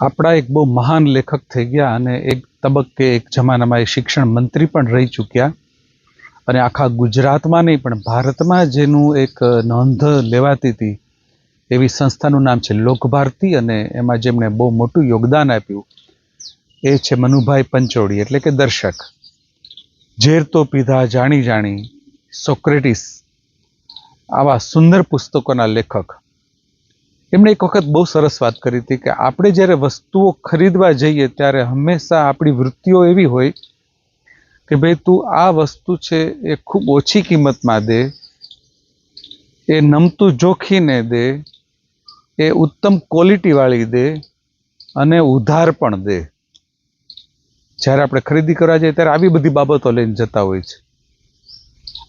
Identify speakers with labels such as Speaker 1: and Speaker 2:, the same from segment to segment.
Speaker 1: આપણા એક બહુ મહાન લેખક થઈ ગયા અને એક તબક્કે એક જમાનામાં એ શિક્ષણ મંત્રી પણ રહી ચૂક્યા અને આખા ગુજરાતમાં નહીં પણ ભારતમાં જેનું એક નોંધ લેવાતી હતી એવી સંસ્થાનું નામ છે લોકભારતી અને એમાં જેમણે બહુ મોટું યોગદાન આપ્યું એ છે મનુભાઈ પંચોળી એટલે કે દર્શક. ઝેર તો પીધા જાણી જાણી, સોક્રેટિસ આવા સુંદર પુસ્તકોના લેખક. એમણે એક વખત બહુ સરસ વાત કરી હતી કે આપણે જ્યારે વસ્તુઓ ખરીદવા જઈએ ત્યારે હંમેશા આપણી વૃત્તિઓ એવી હોય કે ભાઈ તું આ વસ્તુ છે એ ખૂબ ઓછી કિંમતમાં દે, એ નમતું જોખીને દે, એ ઉત્તમ ક્વોલિટીવાળી દે અને ઉધાર પણ દે. જ્યારે આપણે ખરીદી કરવા જઈએ ત્યારે આવી બધી બાબતો લઈને જતા હોય છે.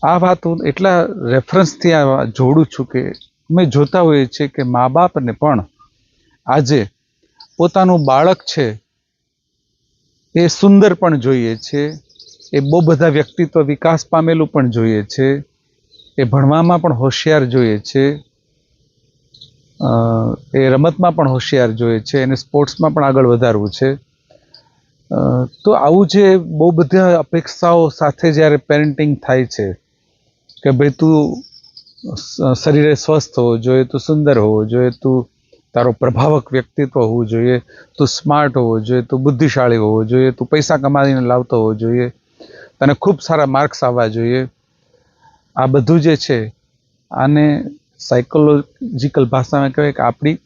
Speaker 1: આ વાત હું એટલા રેફરન્સથી આ જોડું છું કે અમે જોતા હોઈએ છીએ કે મા બાપને પણ આજે પોતાનું બાળક છે એ સુંદર પણ જોઈએ છે, એ બહુ બધા વ્યક્તિત્વ વિકાસ પામેલું પણ જોઈએ છે, એ ભણવામાં પણ હોશિયાર જોઈએ છે, એ રમતમાં પણ હોશિયાર જોઈએ છે, એને સ્પોર્ટ્સમાં પણ આગળ વધારવું છે. તો આવું જે બહુ બધા અપેક્ષાઓ સાથે જ્યારે પેરેન્ટિંગ થાય છે કે ભાઈ તું શરીરે સ્વસ્થ હોવો જોઈએ, તું સુંદર હોવો જોઈએ, તું તારો પ્રભાવક વ્યક્તિત્વ હોવું જોઈએ, તું સ્માર્ટ હોવો જોઈએ, તું બુદ્ધિશાળી હોવો જોઈએ, તું પૈસા કમાઈને લાવતો હોવો જોઈએ, તને ખૂબ સારા માર્ક્સ આવવા જોઈએ. આ બધું જે છે આને સાયકોલોજીકલ ભાષામાં કહેવાય કે આપણી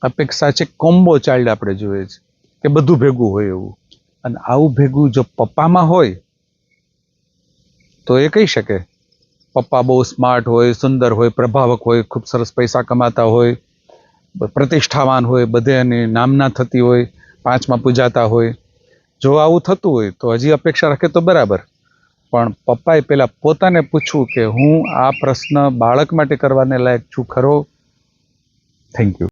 Speaker 1: અપેક્ષા છે કોમ્બો ચાઇલ્ડ આપણે જોઈએ છે કે બધું ભેગું હોય એવું. અને આવું ભેગું જો પપ્પામાં હોય તો એ કહી શકે પપ્પા બહુ સ્માર્ટ હોય, સુંદર હોય, પ્રભાવક હોય, ખૂબ સરસ પૈસા કમાતા હોય, પ્રતિષ્ઠાવાન હોય, બધે એની નામના થતી હોય, પાંચમાં પૂજાતા હોય. જો આવું થતું હોય તો હજી અપેક્ષા રાખે તો બરાબર, પણ પપ્પાએ પહેલાં પોતાને પૂછવું કે હું આ પ્રશ્ન બાળક માટે કરવાને લાયક છું ખરો? Thank you.